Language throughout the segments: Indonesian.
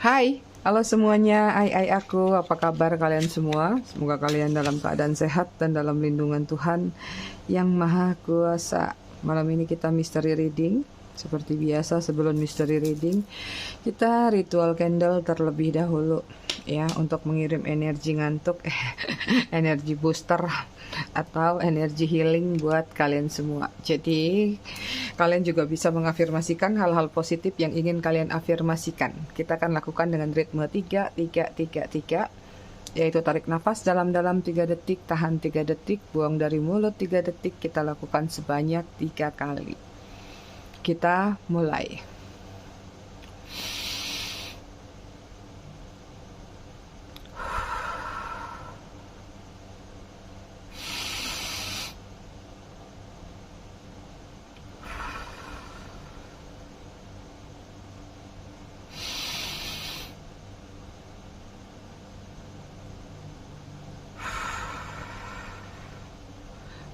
Hai, halo semuanya, aku, apa kabar kalian semua? Semoga kalian dalam keadaan sehat dan dalam lindungan Tuhan yang Maha Kuasa. Malam ini kita mystery reading. Seperti biasa sebelum mystery reading, kita ritual candle terlebih dahulu ya untuk mengirim energi ngantuk, energi booster atau energi healing buat kalian semua. Jadi kalian juga bisa mengafirmasikan hal-hal positif yang ingin kalian afirmasikan. Kita akan lakukan dengan ritme 3, 3, 3, 3, yaitu tarik nafas dalam-dalam 3 detik, tahan 3 detik, buang dari mulut 3 detik. Kita lakukan sebanyak 3 kali. Kita mulai.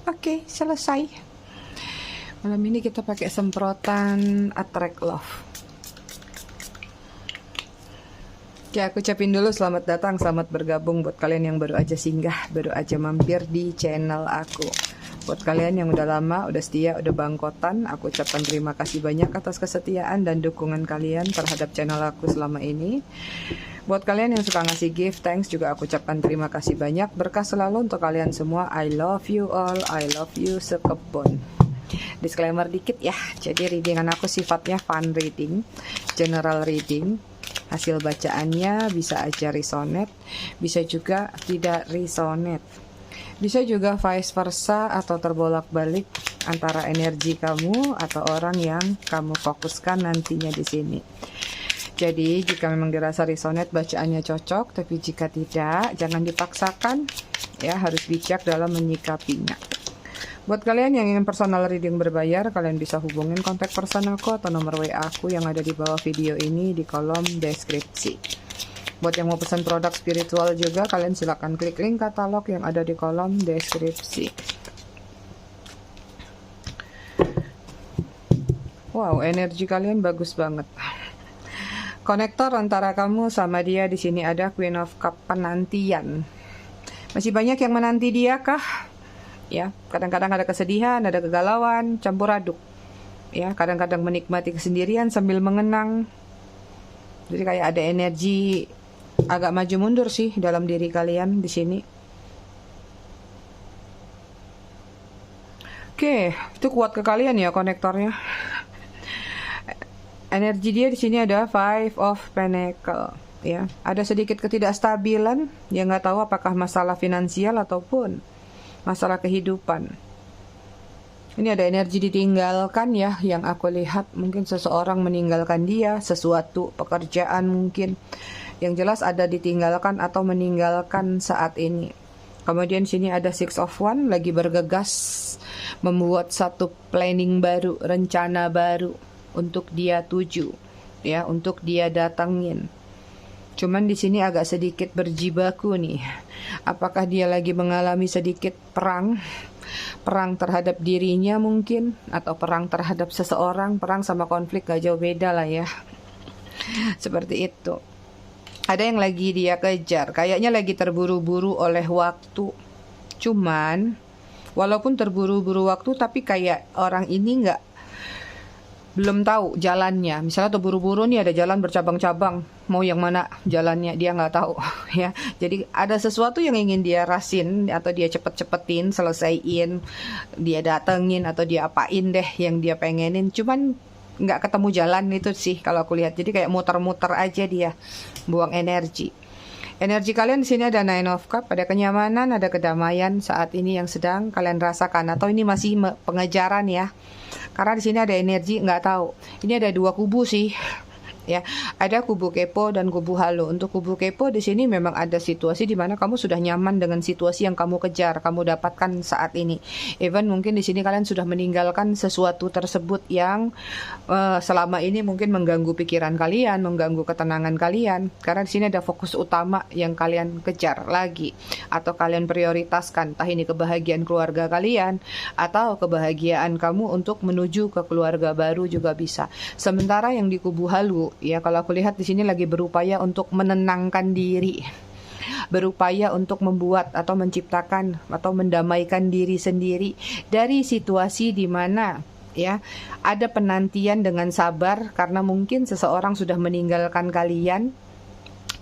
Oke, selesai. Malam ini kita pakai semprotan Attract Love. Oke, aku ucapin dulu selamat datang, selamat bergabung buat kalian yang baru aja singgah, baru aja mampir di channel aku. Buat kalian yang udah lama, udah setia, udah bangkotan, aku ucapkan terima kasih banyak atas kesetiaan dan dukungan kalian terhadap channel aku selama ini. Buat kalian yang suka ngasih gift, thanks juga aku ucapkan terima kasih banyak. Berkah selalu untuk kalian semua. I love you all, I love you sekebon. Disclaimer dikit ya, jadi readingan aku sifatnya fun reading, general reading. Hasil bacaannya bisa aja resonate, bisa juga tidak resonate. Bisa juga vice versa atau terbolak-balik antara energi kamu atau orang yang kamu fokuskan nantinya di sini. Jadi jika memang dirasa resonate bacaannya cocok, tapi jika tidak jangan dipaksakan ya, harus bijak dalam menyikapinya. Buat kalian yang ingin personal reading berbayar, kalian bisa hubungin kontak person aku atau nomor WA aku yang ada di bawah video ini di kolom deskripsi. Buat yang mau pesan produk spiritual juga, kalian silahkan klik link katalog yang ada di kolom deskripsi. Wow, energi kalian bagus banget. Konektor antara kamu sama dia di sini ada Queen of Cup, penantian. Masih banyak yang menanti dia kah? Ya, kadang-kadang ada kesedihan, ada kegalauan, campur aduk. Ya, kadang-kadang menikmati kesendirian sambil mengenang. Jadi kayak ada energi agak maju mundur sih dalam diri kalian di sini. Oke, itu kuat ke kalian ya konektornya. Energi dia di sini ada Five of Pentacle. Ya, ada sedikit ketidakstabilan. Yang nggak tahu apakah masalah finansial ataupun masalah kehidupan. Ini ada energi ditinggalkan ya, yang aku lihat mungkin seseorang meninggalkan dia, sesuatu, pekerjaan mungkin. Yang jelas ada ditinggalkan atau meninggalkan saat ini. Kemudian sini ada Six of Wands, lagi bergegas membuat satu planning baru, rencana baru untuk dia tuju, ya, untuk dia datangin. Cuman di sini agak sedikit berjibaku nih. Apakah dia lagi mengalami sedikit perang terhadap dirinya mungkin, atau perang terhadap seseorang. Perang sama konflik gak jauh beda lah ya. Seperti itu. Ada yang lagi dia kejar, kayaknya lagi terburu-buru oleh waktu. Cuman walaupun terburu-buru waktu, tapi kayak orang ini belum tahu jalannya. Misalnya terburu-buru nih, ada jalan bercabang-cabang, mau yang mana jalannya dia nggak tahu ya. Jadi ada sesuatu yang ingin dia rasin atau dia cepet-cepetin, selesaiin, dia datengin atau dia apain deh yang dia pengenin. Cuman nggak ketemu jalan itu sih kalau aku lihat. Jadi kayak muter-muter aja dia, buang energi. Energi kalian di sini ada Nine of Cups, ada kenyamanan, ada kedamaian saat ini yang sedang kalian rasakan, atau ini masih pengejaran ya. Karena di sini ada energi nggak tahu. Ini ada dua kubu sih. Ya, ada kubu kepo dan kubu halu. Untuk kubu kepo di sini memang ada situasi di mana kamu sudah nyaman dengan situasi yang kamu kejar, kamu dapatkan saat ini. Even mungkin di sini kalian sudah meninggalkan sesuatu tersebut yang selama ini mungkin mengganggu pikiran kalian, mengganggu ketenangan kalian. Karena di sini ada fokus utama yang kalian kejar lagi, atau kalian prioritaskan. Entah ini kebahagiaan keluarga kalian atau kebahagiaan kamu untuk menuju ke keluarga baru juga bisa. Sementara yang di kubu halu Ya, kalau aku lihat di sini lagi berupaya untuk menenangkan diri, berupaya untuk membuat atau menciptakan atau mendamaikan diri sendiri dari situasi di mana ya ada penantian dengan sabar karena mungkin seseorang sudah meninggalkan kalian.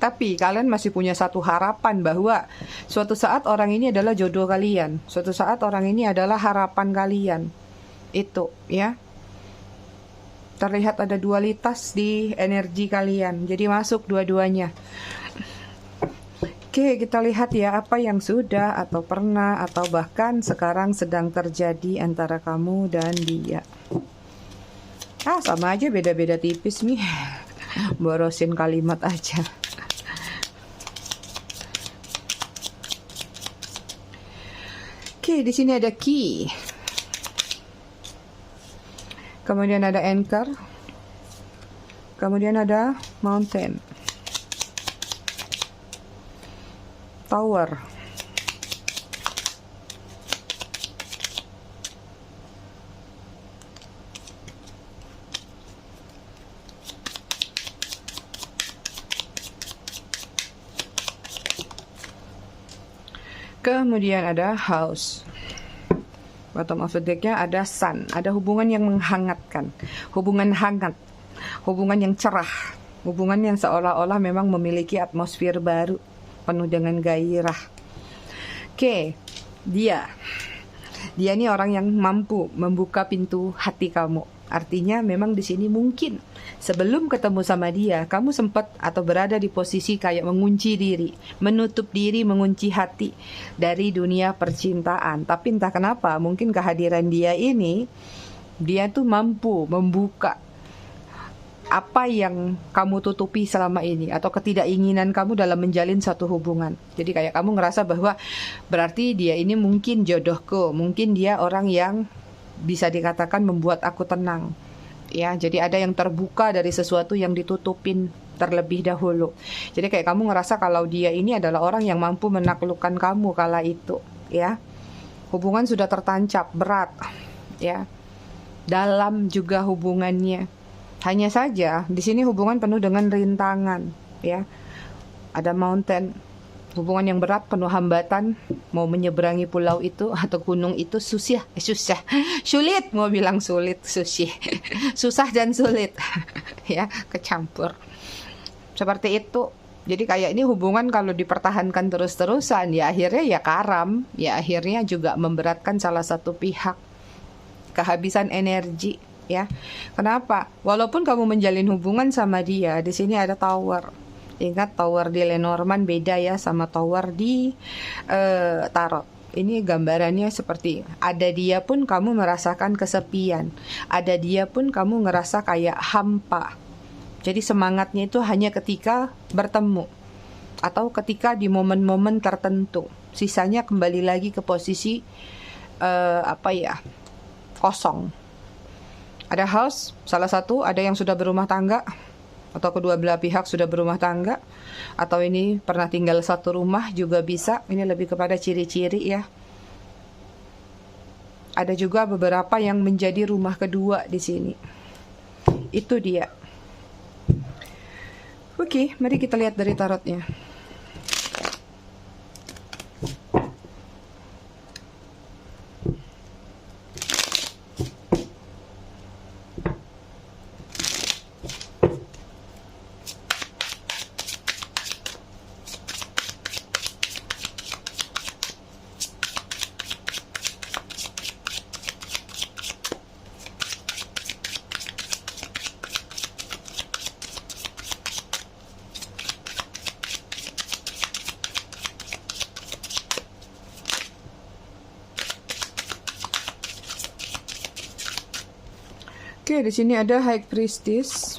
Tapi kalian masih punya satu harapan bahwa suatu saat orang ini adalah jodoh kalian. Suatu saat orang ini adalah harapan kalian. Itu ya. Terlihat ada dualitas di energi kalian. Jadi masuk dua-duanya. Oke, kita lihat ya apa yang sudah atau pernah atau bahkan sekarang sedang terjadi antara kamu dan dia. Sama aja, beda-beda tipis nih. Borosin kalimat aja. Oke, di sini ada key. Kemudian ada anchor. Kemudian ada mountain. Tower. Kemudian ada house. Bottom of the deck-nya ada sun. Ada hubungan yang menghangatkan. Hubungan hangat. Hubungan yang cerah. Hubungan yang seolah-olah memang memiliki atmosfer baru. Penuh dengan gairah. Oke, dia ini orang yang mampu membuka pintu hati kamu. Artinya memang di sini mungkin sebelum ketemu sama dia, kamu sempat atau berada di posisi kayak mengunci diri, menutup diri, mengunci hati dari dunia percintaan. Tapi entah kenapa, mungkin kehadiran dia ini, dia tuh mampu membuka apa yang kamu tutupi selama ini atau ketidakinginan kamu dalam menjalin satu hubungan. Jadi kayak kamu ngerasa bahwa berarti dia ini mungkin jodohku, mungkin dia orang yang bisa dikatakan membuat aku tenang. Ya, jadi ada yang terbuka dari sesuatu yang ditutupin terlebih dahulu. Jadi kayak kamu ngerasa kalau dia ini adalah orang yang mampu menaklukkan kamu kala itu, ya. Hubungan sudah tertancap berat, ya. Dalam juga hubungannya. Hanya saja di sini hubungan penuh dengan rintangan, ya. Ada mountain, hubungan yang berat, penuh hambatan. Mau menyeberangi pulau itu atau gunung itu susah, sulit. Mau bilang sulit, susah dan sulit, ya, kecampur. Seperti itu. Jadi kayak ini hubungan kalau dipertahankan terus-terusan, ya akhirnya ya karam, ya akhirnya juga memberatkan salah satu pihak, kehabisan energi. Ya, kenapa? Walaupun kamu menjalin hubungan sama dia, di sini ada tower. Ingat tower di Lenormand beda ya sama tower di tarot. Ini gambarannya seperti ada dia pun kamu merasakan kesepian, ada dia pun kamu ngerasa kayak hampa. Jadi semangatnya itu hanya ketika bertemu atau ketika di momen-momen tertentu. Sisanya kembali lagi ke posisi kosong. Ada house, salah satu ada yang sudah berumah tangga, atau kedua belah pihak sudah berumah tangga, atau ini pernah tinggal satu rumah juga bisa. Ini lebih kepada ciri-ciri ya. Ada juga beberapa yang menjadi rumah kedua di sini. Itu dia. Oke, mari kita lihat dari tarotnya. Oke, di sini ada High Priestess.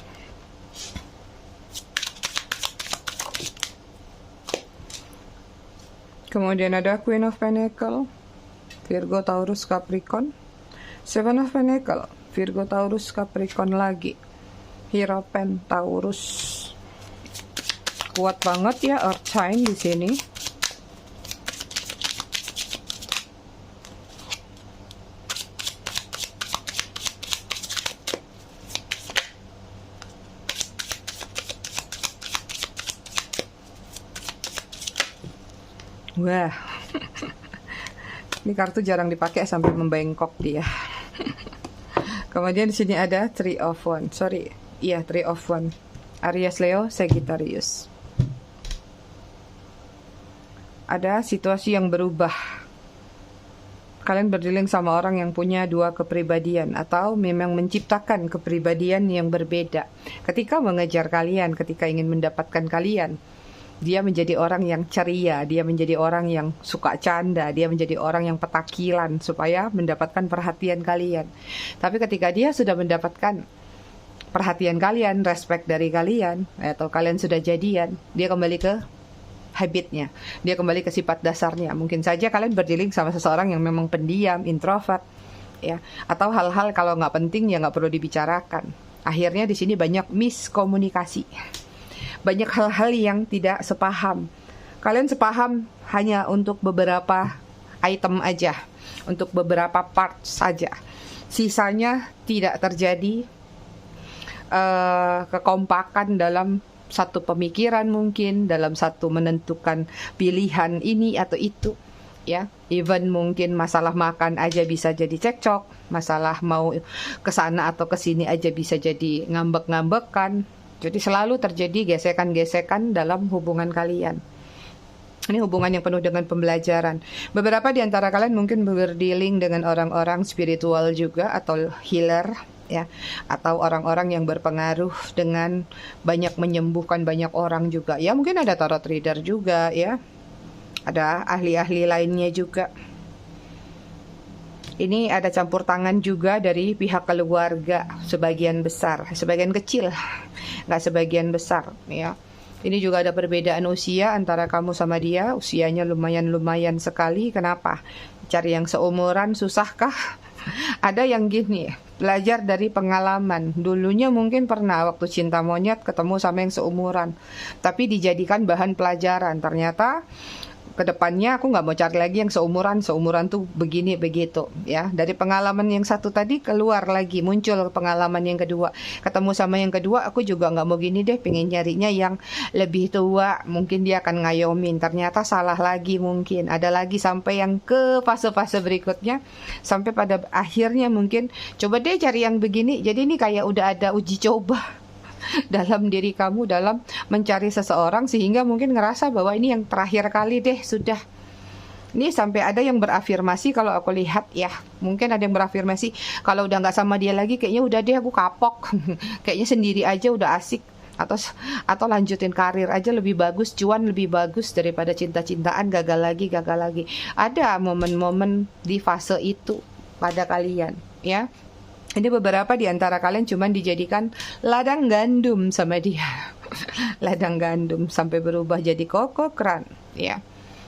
Kemudian ada Queen of Pentacle, Virgo, Taurus, Capricorn. Seven of Pentacle, Virgo, Taurus, Capricorn lagi. Hierophant, Taurus. Kuat banget ya Earth sign di sini. Wah, ini kartu jarang dipakai sampai membengkok dia. Kemudian di sini ada Three of Wands. Three of Wands. Aries, Leo, Sagittarius. Ada situasi yang berubah. Kalian berdealing sama orang yang punya dua kepribadian atau memang menciptakan kepribadian yang berbeda. Ketika mengejar kalian, ketika ingin mendapatkan kalian, dia menjadi orang yang ceria, dia menjadi orang yang suka canda, dia menjadi orang yang petakilan supaya mendapatkan perhatian kalian. Tapi ketika dia sudah mendapatkan perhatian kalian, respect dari kalian, atau kalian sudah jadian, dia kembali ke habitnya, dia kembali ke sifat dasarnya. Mungkin saja kalian berdealing sama seseorang yang memang pendiam, introvert, ya, atau hal-hal kalau nggak penting ya nggak perlu dibicarakan. Akhirnya di sini banyak miskomunikasi. Banyak hal-hal yang tidak sepaham. Kalian sepaham hanya untuk beberapa item aja, untuk beberapa part saja. Sisanya tidak terjadi kekompakan dalam satu pemikiran, mungkin dalam satu menentukan pilihan ini atau itu, ya. Even mungkin masalah makan aja bisa jadi cekcok, masalah mau kesana atau kesini aja bisa jadi ngambek-ngambekan. Jadi selalu terjadi gesekan-gesekan dalam hubungan kalian. Ini hubungan yang penuh dengan pembelajaran. Beberapa di antara kalian mungkin berdealing dengan orang-orang spiritual juga atau healer, ya, atau orang-orang yang berpengaruh dengan banyak menyembuhkan banyak orang juga. Ya, mungkin ada tarot reader juga, ya. Ada ahli-ahli lainnya juga. Ini ada campur tangan juga dari pihak keluarga, sebagian besar, sebagian kecil, nggak sebagian besar, ya. Ini juga ada perbedaan usia antara kamu sama dia, usianya lumayan sekali. Kenapa? Cari yang seumuran susahkah? Ada yang gini, belajar dari pengalaman. Dulunya mungkin pernah waktu cinta monyet ketemu sama yang seumuran, tapi dijadikan bahan pelajaran. Ternyata kedepannya aku nggak mau cari lagi yang seumuran tuh begini begitu, ya. Dari pengalaman yang satu tadi keluar lagi, muncul pengalaman yang kedua, ketemu sama yang kedua, aku juga nggak mau gini deh, pengen nyarinya yang lebih tua, mungkin dia akan ngayomin, ternyata salah lagi, mungkin ada lagi sampai yang ke fase-fase berikutnya, sampai pada akhirnya mungkin coba deh cari yang begini. Jadi ini kayak udah ada uji coba dalam diri kamu dalam mencari seseorang, sehingga mungkin ngerasa bahwa ini yang terakhir kali deh, sudah. Ini sampai ada yang berafirmasi, kalau aku lihat ya, mungkin ada yang berafirmasi kalau udah nggak sama dia lagi kayaknya udah deh aku kapok kayaknya sendiri aja udah asik, atau lanjutin karir aja lebih bagus, cuan lebih bagus daripada cinta-cintaan gagal lagi. Ada momen-momen di fase itu pada kalian, ya. Ini beberapa di antara kalian cuman dijadikan ladang gandum sama dia. Ladang gandum sampai berubah jadi kokokran, ya.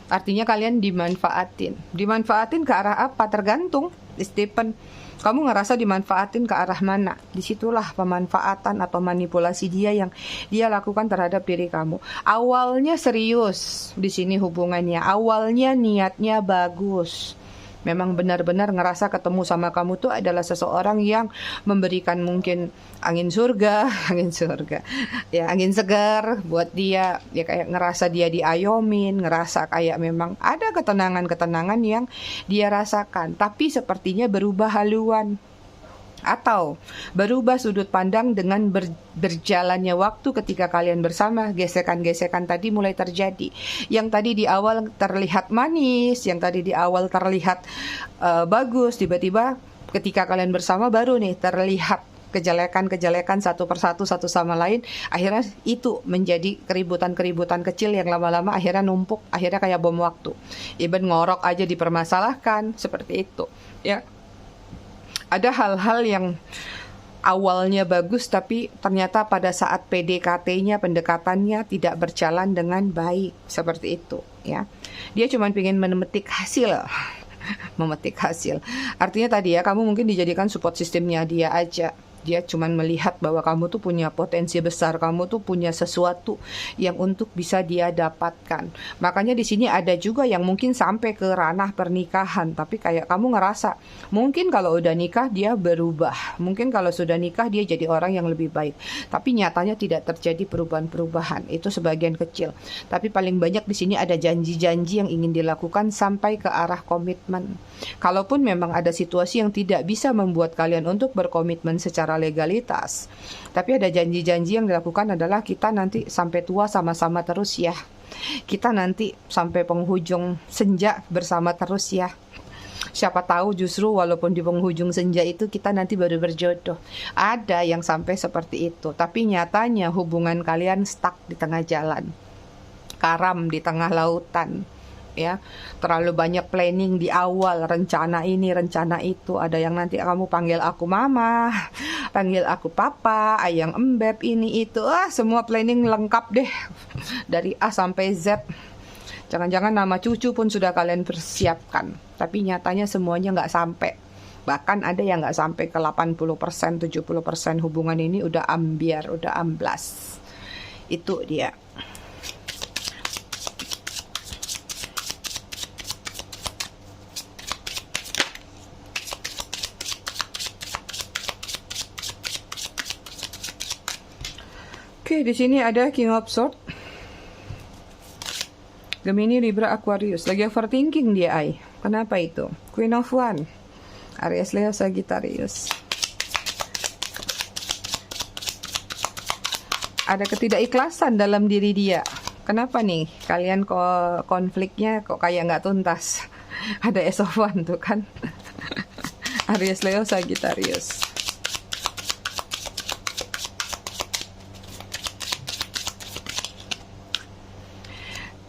Artinya kalian dimanfaatin. Dimanfaatin ke arah apa? Tergantung, Stephen. Kamu ngerasa dimanfaatin ke arah mana? Disitulah pemanfaatan atau manipulasi dia yang dia lakukan terhadap diri kamu. Awalnya serius di sini hubungannya. Awalnya niatnya bagus. Memang benar-benar ngerasa ketemu sama kamu tuh adalah seseorang yang memberikan mungkin angin surga, ya, angin segar buat dia. Ya kayak ngerasa dia diayomin, ngerasa kayak memang ada ketenangan-ketenangan yang dia rasakan. Tapi sepertinya berubah haluan atau berubah sudut pandang dengan berjalannya waktu. Ketika kalian bersama, gesekan-gesekan tadi mulai terjadi. Yang tadi di awal terlihat manis, yang tadi di awal terlihat bagus, tiba-tiba ketika kalian bersama baru nih terlihat kejelekan-kejelekan satu persatu satu sama lain. Akhirnya itu menjadi keributan-keributan kecil yang lama-lama akhirnya numpuk, akhirnya kayak bom waktu. Even ngorok aja dipermasalahkan, seperti itu, ya. Ada hal-hal yang awalnya bagus tapi ternyata pada saat PDKT-nya, pendekatannya tidak berjalan dengan baik, seperti itu, ya. Dia cuma pengen memetik hasil. Memetik hasil. Artinya tadi ya, kamu mungkin dijadikan support sistemnya dia aja. Dia cuman melihat bahwa kamu tuh punya potensi besar, kamu tuh punya sesuatu yang untuk bisa dia dapatkan. Makanya di sini ada juga yang mungkin sampai ke ranah pernikahan, tapi kayak kamu ngerasa mungkin kalau udah nikah dia berubah, mungkin kalau sudah nikah dia jadi orang yang lebih baik. Tapi nyatanya tidak terjadi perubahan-perubahan. Itu sebagian kecil. Tapi paling banyak di sini ada janji-janji yang ingin dilakukan sampai ke arah komitmen. Kalaupun memang ada situasi yang tidak bisa membuat kalian untuk berkomitmen secara legalitas, tapi ada janji-janji yang dilakukan adalah kita nanti sampai tua sama-sama terus ya. Kita nanti sampai penghujung senja bersama terus ya. Siapa tahu justru walaupun di penghujung senja itu kita nanti baru berjodoh. Ada yang sampai seperti itu, tapi nyatanya hubungan kalian stuck di tengah jalan. Karam di tengah lautan. Ya, terlalu banyak planning di awal, rencana ini, rencana itu. Ada yang nanti kamu panggil aku mama, panggil aku papa, ayang embeb ini itu. Semua planning lengkap deh dari A sampai Z. Jangan-jangan nama cucu pun sudah kalian persiapkan, tapi nyatanya semuanya nggak sampai. Bahkan ada yang nggak sampai ke 80%, 70% hubungan ini udah ambiar, udah amblas. Itu dia. Oke, di sini ada King of Swords, Gemini, Libra, Aquarius. Lagi overthinking dia, ay. Kenapa itu? Queen of One, Aries, Leo, Sagittarius. Ada ketidakikhlasan dalam diri dia. Kenapa nih? Kalian kok konfliknya kok kayak nggak tuntas? Ada Ace of One tuh kan. Aries, Leo, Sagittarius.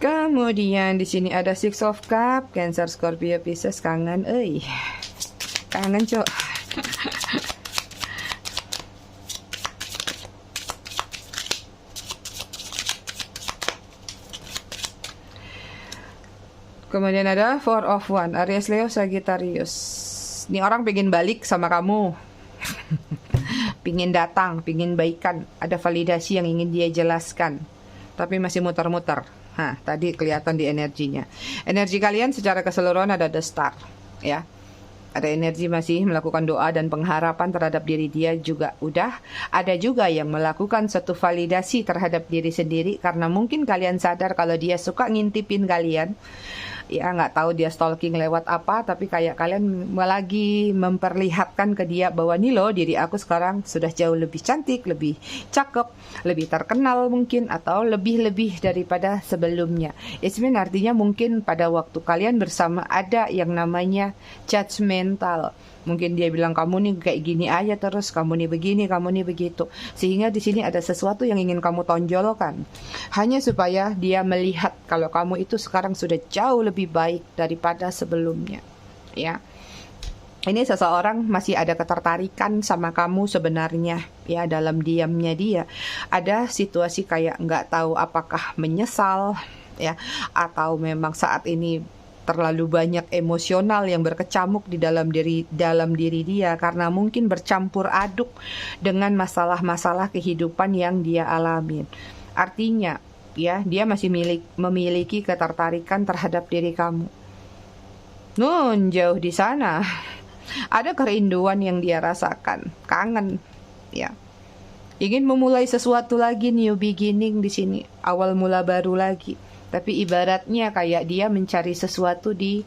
Kemudian di sini ada Six of Cup, Cancer, Scorpio, Pisces. Kangen, kangen cok. Kemudian ada Four of One, Aries, Leo, Sagittarius. Ini orang pengen balik sama kamu. Pingin datang, pingin baikan. Ada validasi yang ingin dia jelaskan, tapi masih muter-muter. Tadi kelihatan di energinya. Energi kalian secara keseluruhan ada the star, ya. Ada energi masih melakukan doa dan pengharapan terhadap diri dia juga udah. Ada juga yang melakukan satu validasi terhadap diri sendiri karena mungkin kalian sadar kalau dia suka ngintipin kalian. Ya, nggak tahu dia stalking lewat apa, tapi kayak kalian lagi memperlihatkan ke dia bahwa nih loh, diri aku sekarang sudah jauh lebih cantik, lebih cakep, lebih terkenal mungkin, atau lebih-lebih daripada sebelumnya. It means artinya mungkin pada waktu kalian bersama ada yang namanya judgmental. Mungkin dia bilang kamu nih kayak gini aja terus, kamu nih begini, kamu nih begitu. Sehingga di sini ada sesuatu yang ingin kamu tonjolkan. Hanya supaya dia melihat kalau kamu itu sekarang sudah jauh lebih baik daripada sebelumnya. Ya. Ini seseorang masih ada ketertarikan sama kamu sebenarnya, ya, dalam diamnya dia. Ada situasi kayak nggak tahu apakah menyesal, ya, atau memang saat ini terlalu banyak emosional yang berkecamuk di dalam diri dia karena mungkin bercampur aduk dengan masalah-masalah kehidupan yang dia alamin. Artinya, ya, dia masih memiliki ketertarikan terhadap diri kamu. Jauh di sana ada kerinduan yang dia rasakan, kangen, ya. Ingin memulai sesuatu lagi, new beginning di sini, awal mula baru lagi. Tapi ibaratnya kayak dia mencari sesuatu di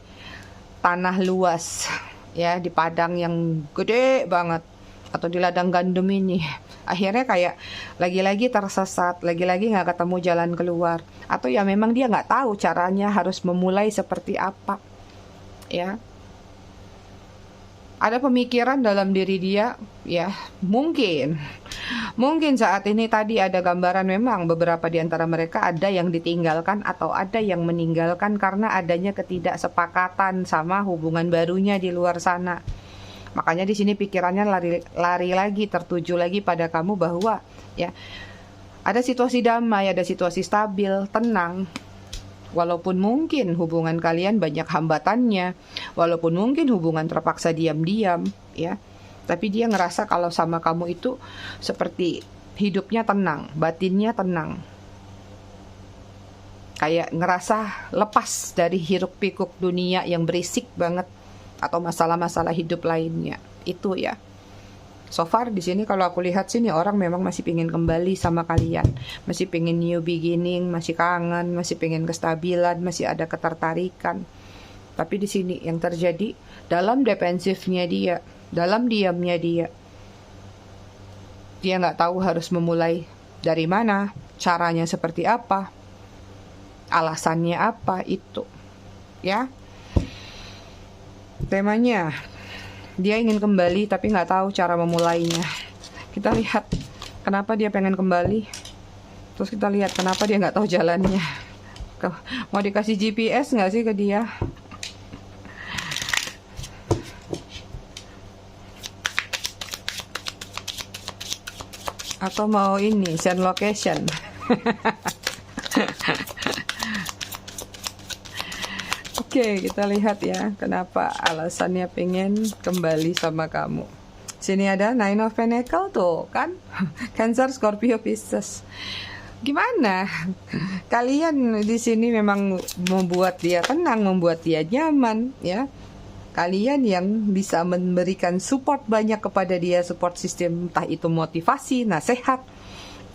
tanah luas, ya, di padang yang gede banget, atau di ladang gandum ini. Akhirnya kayak lagi-lagi tersesat, lagi-lagi nggak ketemu jalan keluar. Atau ya memang dia nggak tahu caranya harus memulai seperti apa, ya. Ada pemikiran dalam diri dia, ya, Mungkin saat ini tadi ada gambaran memang beberapa di antara mereka ada yang ditinggalkan atau ada yang meninggalkan karena adanya ketidaksepakatan sama hubungan barunya di luar sana. Makanya di sini pikirannya lari lagi, tertuju lagi pada kamu bahwa, ya, ada situasi damai, ada situasi stabil, tenang. Walaupun mungkin hubungan kalian banyak hambatannya, walaupun mungkin hubungan terpaksa diam-diam, ya. Tapi dia ngerasa kalau sama kamu itu seperti hidupnya tenang, batinnya tenang. Kayak ngerasa lepas dari hiruk pikuk dunia yang berisik banget atau masalah-masalah hidup lainnya. Itu ya. So far di sini kalau aku lihat sini orang memang masih pengen kembali sama kalian, masih pengen new beginning, masih kangen, masih pengen kestabilan, masih ada ketertarikan. Tapi di sini yang terjadi dalam defensifnya dia, dalam diamnya dia nggak tahu harus memulai dari mana, caranya seperti apa, alasannya apa itu, ya. Temanya dia ingin kembali tapi nggak tahu cara memulainya. Kita lihat kenapa dia pengen kembali. Terus kita lihat kenapa dia nggak tahu jalannya. Mau dikasih GPS nggak sih ke dia? Atau mau ini, send location? Oke, kita lihat ya, kenapa alasannya pengen kembali sama kamu. Sini ada Nine of Pentacles tuh, kan? Cancer, Scorpio, Pisces. Gimana? Kalian di sini memang membuat dia tenang, membuat dia nyaman, ya. Kalian yang bisa memberikan support banyak kepada dia, support sistem, entah itu motivasi, nasihat,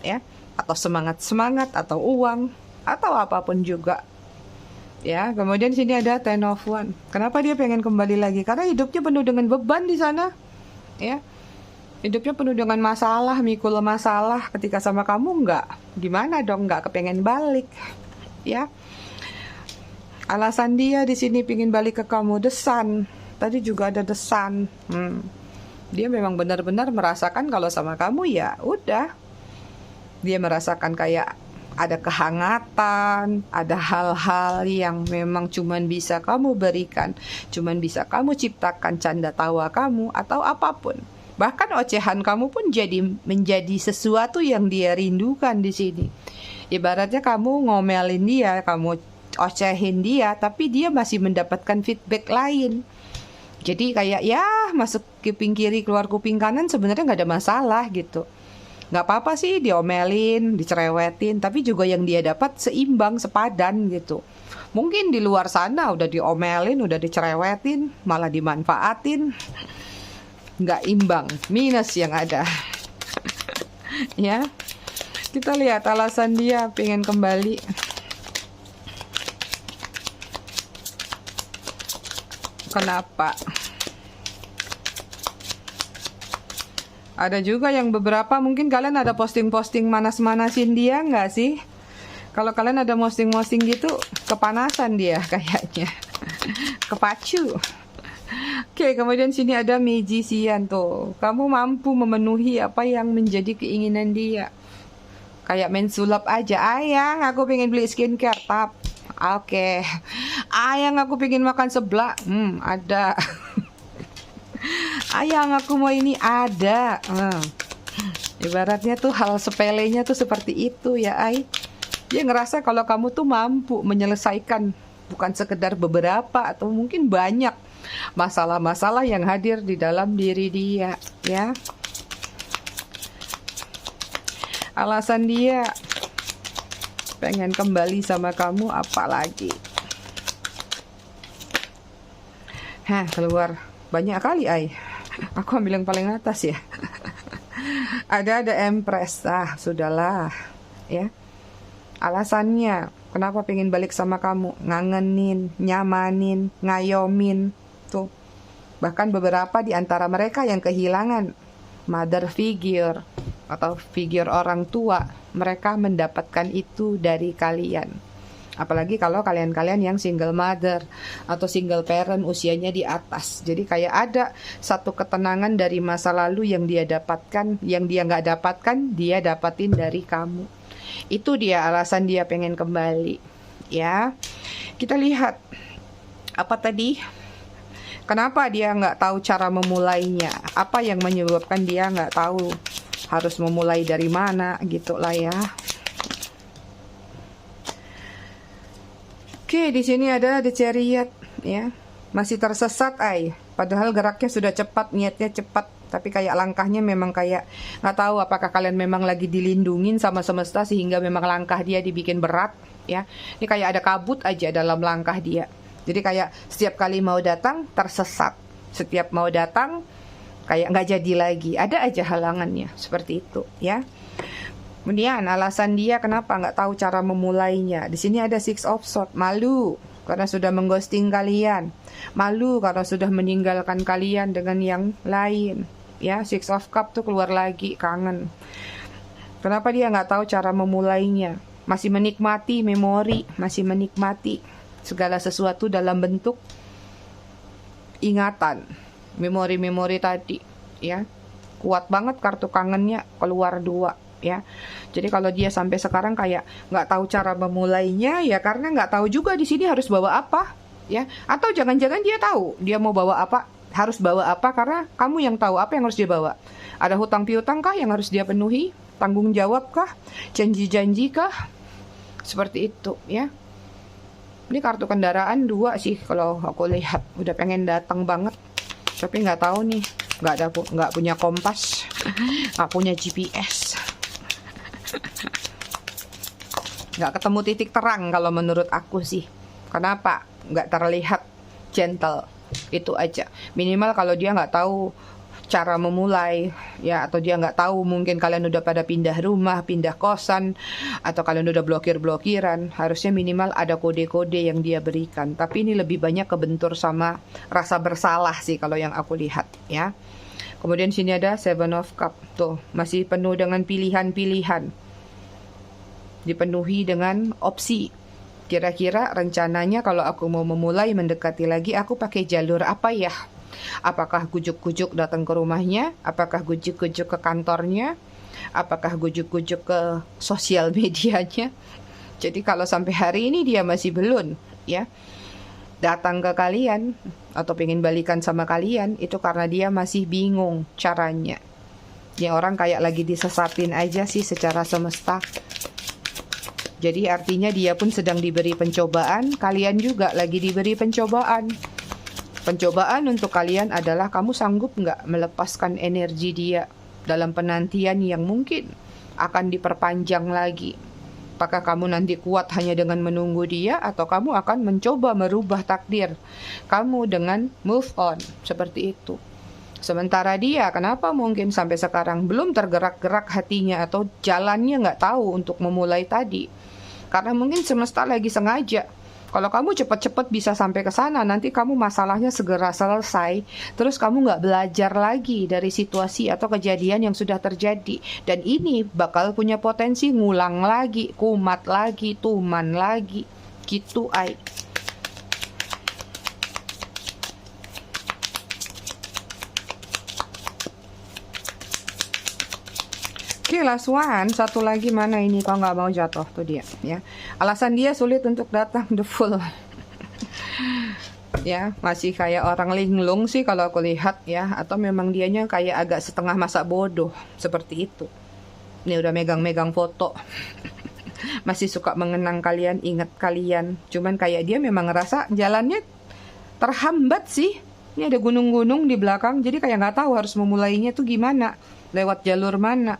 ya, atau semangat-semangat, atau uang, atau apapun juga. Ya, kemudian sini ada Ten of Wands. Kenapa dia pengen kembali lagi? Karena hidupnya penuh dengan beban di sana. Ya. Hidupnya penuh dengan masalah, mikul masalah. Ketika sama kamu enggak. Gimana dong enggak kepengen balik? Ya. Alasan dia di sini pengen balik ke kamu, The Sun. Tadi juga ada The Sun. Dia memang benar-benar merasakan kalau sama kamu ya udah. Dia merasakan kayak ada kehangatan, ada hal-hal yang memang cuman bisa kamu berikan, cuman bisa kamu ciptakan, canda tawa kamu atau apapun. Bahkan ocehan kamu pun menjadi sesuatu yang dia rindukan di sini. Ibaratnya kamu ngomelin dia, kamu ocehin dia, tapi dia masih mendapatkan feedback lain. Jadi kayak ya masuk kuping kiri keluar kuping kanan sebenarnya nggak ada masalah gitu. Nggak apa-apa sih diomelin, dicerewetin, tapi juga yang dia dapat seimbang, sepadan gitu. Mungkin di luar sana udah diomelin, udah dicerewetin, malah dimanfaatin. Nggak imbang, minus yang ada. Ya, kita lihat alasan dia pengen kembali. Kenapa? Ada juga yang beberapa mungkin kalian ada posting-posting manas-manasin dia nggak sih? Kalau kalian ada posting-posting gitu, kepanasan dia kayaknya. Kepacu. Oke, kemudian sini ada Magician tuh. Kamu mampu memenuhi apa yang menjadi keinginan dia. Kayak main sulap aja. Ayang, aku pengen beli skincare, tap. Oke. Ayang, aku pengen makan seblak. Ada. Ayang, aku mau ini, ada. Ibaratnya tuh hal sepelenya tuh seperti itu ya, Ay. Dia ngerasa kalau kamu tuh mampu menyelesaikan bukan sekedar beberapa atau mungkin banyak masalah-masalah yang hadir di dalam diri dia, ya. Alasan dia pengen kembali sama kamu apa lagi? Keluar banyak kali, Ay. Aku ambil yang paling atas ya. Ada Empress. Sudahlah, ya. Alasannya kenapa pengen balik sama kamu? Ngangenin, nyamanin, ngayomin. Tuh. Bahkan beberapa di antara mereka yang kehilangan mother figure atau figur orang tua, mereka mendapatkan itu dari kalian. Apalagi kalau kalian-kalian yang single mother atau single parent usianya di atas. Jadi kayak ada satu ketenangan dari masa lalu yang dia dapatkan, yang dia nggak dapatkan, dia dapatin dari kamu. Itu dia alasan dia pengen kembali. Ya, kita lihat apa tadi? Kenapa dia nggak tahu cara memulainya? Apa yang menyebabkan dia nggak tahu harus memulai dari mana gitu lah ya. Oke, di sini ada The Chariot ya. Masih tersesat, Ay. Padahal geraknya sudah cepat, niatnya cepat. Tapi kayak langkahnya memang kayak nggak tahu apakah kalian memang lagi dilindungin sama semesta sehingga memang langkah dia dibikin berat ya. Ini kayak ada kabut aja dalam langkah dia. Jadi kayak setiap kali mau datang tersesat, setiap mau datang kayak nggak jadi lagi. Ada aja halangannya seperti itu ya. Kemudian alasan dia kenapa nggak tahu cara memulainya. Di sini ada Six of Swords, malu karena sudah mengghosting kalian, malu karena sudah meninggalkan kalian dengan yang lain. Ya, Six of Cup tuh keluar lagi, kangen. Kenapa dia nggak tahu cara memulainya? Masih menikmati memori, masih menikmati segala sesuatu dalam bentuk ingatan, memori-memori tadi, ya. Kuat banget kartu kangennya keluar 2, ya. Jadi kalau dia sampai sekarang kayak nggak tahu cara memulainya, ya karena nggak tahu juga di sini harus bawa apa, ya. Atau jangan-jangan dia tahu dia mau bawa apa, harus bawa apa karena kamu yang tahu apa yang harus dia bawa. Ada hutang piutang kah yang harus dia penuhi? Tanggung jawab kah? Janji-janji kah? Seperti itu ya. Ini kartu kendaraan 2 sih kalau aku lihat. Udah pengen datang banget. Tapi nggak tahu nih. Nggak punya kompas. Nggak punya GPS. Nggak ketemu titik terang kalau menurut aku sih. Kenapa? Nggak terlihat gentle. Itu aja. Minimal kalau dia nggak tahu cara memulai ya, atau dia nggak tahu mungkin kalian udah pada pindah rumah, pindah kosan, atau kalian udah blokir-blokiran, harusnya minimal ada kode-kode yang dia berikan. Tapi ini lebih banyak kebentur sama rasa bersalah sih kalau yang aku lihat ya. Kemudian sini ada Seven of Cup, tuh masih penuh dengan pilihan-pilihan, dipenuhi dengan opsi. Kira-kira rencananya kalau aku mau memulai mendekati lagi, aku pakai jalur apa ya? Apakah gujuk-gujuk datang ke rumahnya? Apakah gujuk-gujuk ke kantornya? Apakah gujuk-gujuk ke sosial medianya? Jadi kalau sampai hari ini dia masih belum ya datang ke kalian atau pengen balikan sama kalian, itu karena dia masih bingung caranya. Ya orang kayak lagi disesatin aja sih secara semesta. Jadi artinya dia pun sedang diberi pencobaan, kalian juga lagi diberi pencobaan. Pencobaan untuk kalian adalah kamu sanggup nggak melepaskan energi dia dalam penantian yang mungkin akan diperpanjang lagi. Apakah kamu nanti kuat hanya dengan menunggu dia, atau kamu akan mencoba merubah takdir kamu dengan move on, seperti itu. Sementara dia, kenapa mungkin sampai sekarang belum tergerak-gerak hatinya atau jalannya nggak tahu untuk memulai tadi? Karena mungkin semesta lagi sengaja. Kalau kamu cepat-cepat bisa sampai ke sana, nanti kamu masalahnya segera selesai. Terus kamu nggak belajar lagi dari situasi atau kejadian yang sudah terjadi. Dan ini bakal punya potensi ngulang lagi, kumat lagi, tuman lagi. Gitu, ay. Oke, last one. Satu lagi mana ini? Kalau nggak mau jatuh tuh dia. Ya, alasan dia sulit untuk datang, the Fool. Ya, masih kayak orang linglung sih kalau aku lihat ya. Atau memang dianya kayak agak setengah masa bodoh seperti itu. Ini udah megang-megang foto. Masih suka mengenang kalian, ingat kalian. Cuman kayak dia memang ngerasa jalannya terhambat sih. Ini ada gunung-gunung di belakang. Jadi kayak nggak tahu harus memulainya tuh gimana. Lewat jalur mana.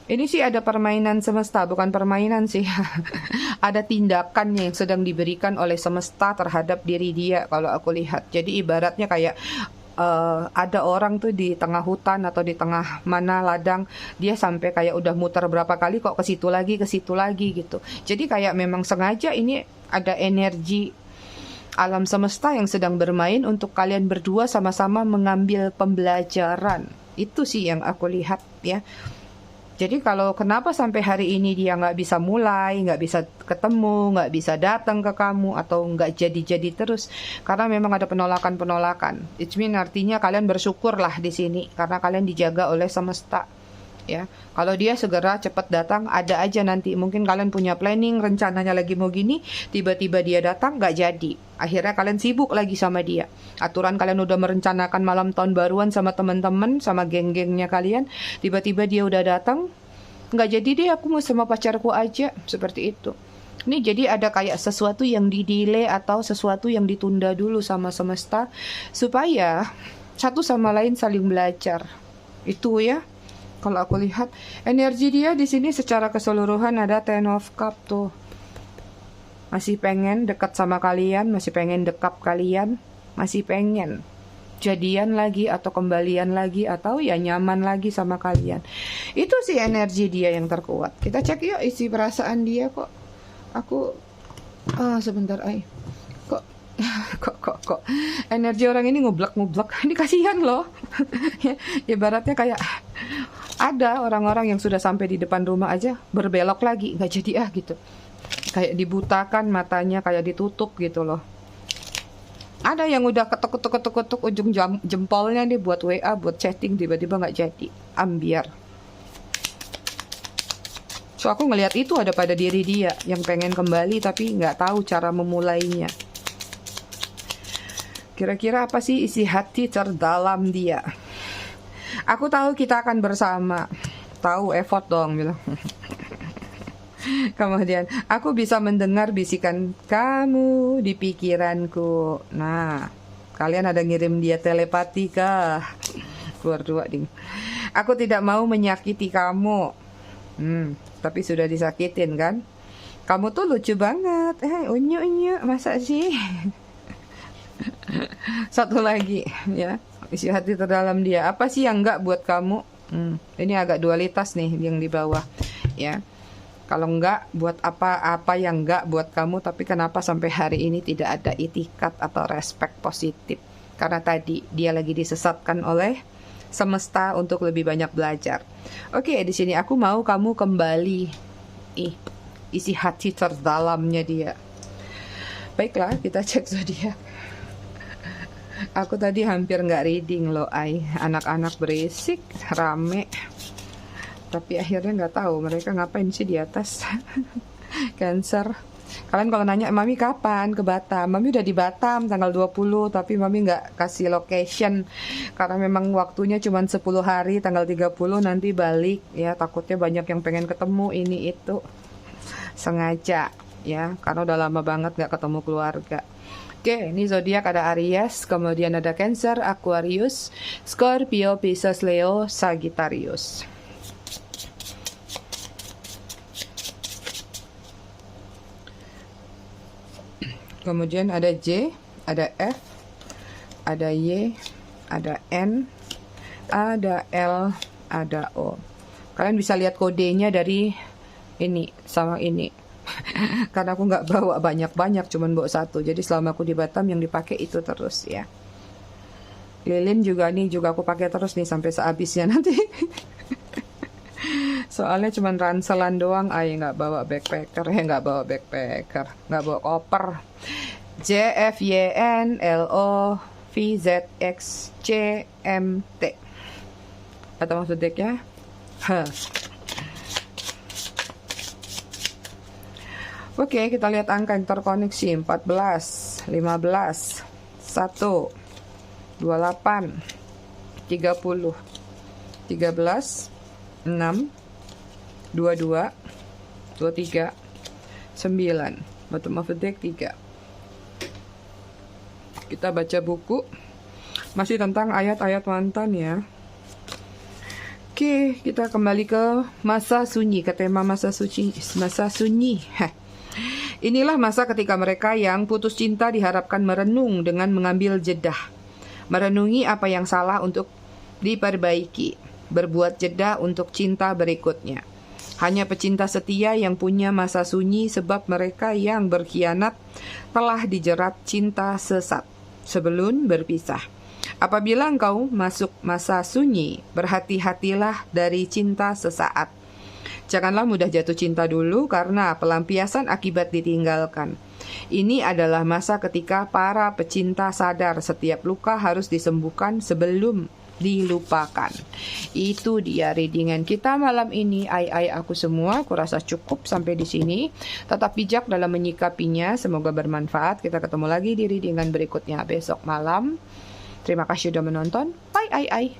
Ini sih ada permainan semesta, bukan permainan sih. Ada tindakan yang sedang diberikan oleh semesta terhadap diri dia kalau aku lihat. Jadi ibaratnya kayak ada orang tuh di tengah hutan atau di tengah mana ladang, dia sampai kayak udah muter berapa kali kok ke situ lagi gitu. Jadi kayak memang sengaja ini ada energi alam semesta yang sedang bermain untuk kalian berdua sama-sama mengambil pembelajaran. Itu sih yang aku lihat ya. Jadi kalau kenapa sampai hari ini dia nggak bisa mulai, nggak bisa ketemu, nggak bisa datang ke kamu, atau nggak jadi-jadi terus, karena memang ada penolakan-penolakan. It mean artinya kalian bersyukurlah di sini, karena kalian dijaga oleh semesta. Ya, kalau dia segera cepat datang, ada aja nanti mungkin kalian punya planning, rencananya lagi mau gini, tiba-tiba dia datang nggak jadi. Akhirnya kalian sibuk lagi sama dia. Aturan kalian udah merencanakan malam tahun baruan sama teman-teman, sama geng-gengnya kalian, tiba-tiba dia udah datang, nggak jadi deh, aku mau sama pacarku aja, seperti itu. Ini jadi ada kayak sesuatu yang di-delay atau sesuatu yang ditunda dulu sama semesta supaya satu sama lain saling belajar. Itu ya. Kalau aku lihat energi dia di sini secara keseluruhan ada Ten of Cup tuh. Masih pengen dekat sama kalian, masih pengen dekap kalian, masih pengen jadian lagi atau kembalian lagi atau ya nyaman lagi sama kalian. Itu sih energi dia yang terkuat. Kita cek yuk isi perasaan dia kok. Aku sebentar Kok kok energi orang ini ngublek. Ini kasihan loh. Ya, ibaratnya kayak ada orang-orang yang sudah sampai di depan rumah aja berbelok lagi, nggak jadi gitu. Kayak dibutakan matanya, kayak ditutup gitu loh. Ada yang udah ketuk ujung jempolnya nih buat WA, buat chatting, tiba-tiba nggak jadi, ambiar. So aku ngelihat itu ada pada diri dia yang pengen kembali tapi nggak tahu cara memulainya. Kira-kira apa sih isi hati terdalam dia? Aku tahu kita akan bersama. Tahu effort dong bilang. Kemudian, aku bisa mendengar bisikan kamu di pikiranku. Nah, kalian ada ngirim dia telepati kah? Keluar dua ding. Aku tidak mau menyakiti kamu. Tapi sudah disakitin kan? Kamu tuh lucu banget. Unyu, masa sih? Satu lagi ya. Isi hati terdalam dia. Apa sih yang enggak buat kamu? Ini agak dualitas nih yang di bawah. Ya. Kalau enggak, buat apa yang enggak buat kamu, tapi kenapa sampai hari ini tidak ada itikat atau respect positif? Karena tadi dia lagi disesatkan oleh semesta untuk lebih banyak belajar. Oke, di sini aku mau kamu kembali. Isi hati terdalamnya dia. Baiklah, kita cek zodiak. Aku tadi hampir nggak reading loh, anak-anak berisik, rame. Tapi akhirnya nggak tahu mereka ngapain sih di atas. Cancer. Kalian kalau nanya, Mami kapan ke Batam? Mami udah di Batam tanggal 20, tapi Mami nggak kasih location. Karena memang waktunya cuma 10 hari, tanggal 30 nanti balik. Ya, takutnya banyak yang pengen ketemu ini itu. Sengaja, ya. Karena udah lama banget nggak ketemu keluarga. Oke, ini zodiak ada Aries, kemudian ada Cancer, Aquarius, Scorpio, Pisces, Leo, Sagittarius. Kemudian ada J, ada F, ada Y, ada N, ada L, ada O. Kalian bisa lihat kodenya dari ini sama ini. Karena aku nggak bawa banyak-banyak, cuman bawa satu. Jadi selama aku di Batam yang dipakai itu terus ya. Lilin juga nih, juga aku pakai terus nih sampai sehabisnya nanti. Soalnya cuman ranselan doang, nggak bawa backpacker, nggak bawa koper. J, F, Y, N, L, O, V, Z, X, C, M, T. Atau maksud decknya? Oke, kita lihat angka yang terkoneksi. 14, 15, 1, 28, 30, 13, 6, 22, 23, 9. Bottom of the deck 3. Kita baca buku. Masih tentang ayat-ayat mantan ya. Oke, kita kembali ke masa sunyi, ke tema masa sunyi. Inilah masa ketika mereka yang putus cinta diharapkan merenung dengan mengambil jedah. Merenungi apa yang salah untuk diperbaiki. Berbuat jeda untuk cinta berikutnya. Hanya pecinta setia yang punya masa sunyi sebab mereka yang berkhianat telah dijerat cinta sesat sebelum berpisah. Apabila engkau masuk masa sunyi, berhati-hatilah dari cinta sesaat. Janganlah mudah jatuh cinta dulu karena pelampiasan akibat ditinggalkan. Ini adalah masa ketika para pecinta sadar setiap luka harus disembuhkan sebelum dilupakan. Itu dia readingan kita malam ini. Aku semua, aku rasa cukup sampai di sini. Tetap bijak dalam menyikapinya. Semoga bermanfaat. Kita ketemu lagi di readingan berikutnya besok malam. Terima kasih sudah menonton. Bye.